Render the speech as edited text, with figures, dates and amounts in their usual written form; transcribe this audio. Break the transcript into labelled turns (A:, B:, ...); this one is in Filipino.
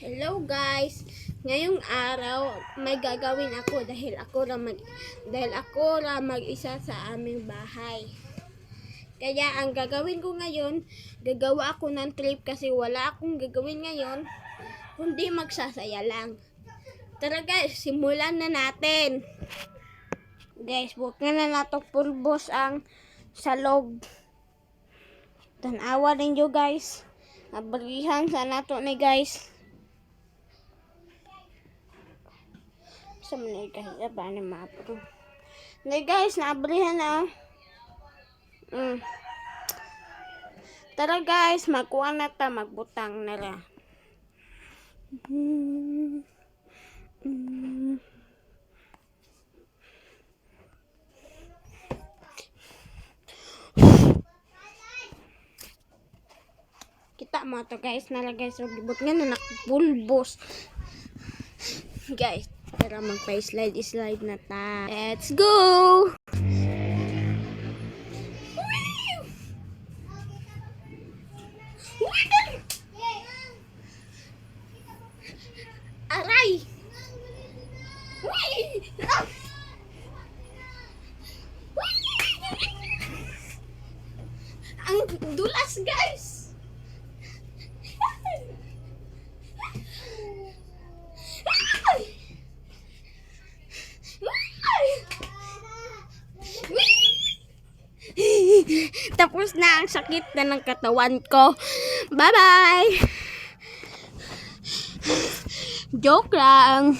A: Hello guys. Ngayong araw may gagawin ako dahil ako lang mag-isa sa aming bahay. Kaya ang gagawin ko ngayon, gagawa ako ng trip kasi wala akong gagawin ngayon kundi magsasaya lang. Tara guys, simulan na natin. Guys, bukan na nato pulbos ang salog. Tanawa ninyo guys. Nabrihan sa nato ni guys. Sa mga kahit ba na mapro. Hindi guys, nabrihan na. Tara guys, magkuha na ta, magbutang na ra. Kita mo to guys, nala guys, gibot nga na nakpulbos. Guys, tara magpa-slide na ta. Let's go! Aray! Ang dulas guys! Tapos na ang sakit na ng katawan ko. Bye-bye! Joke lang.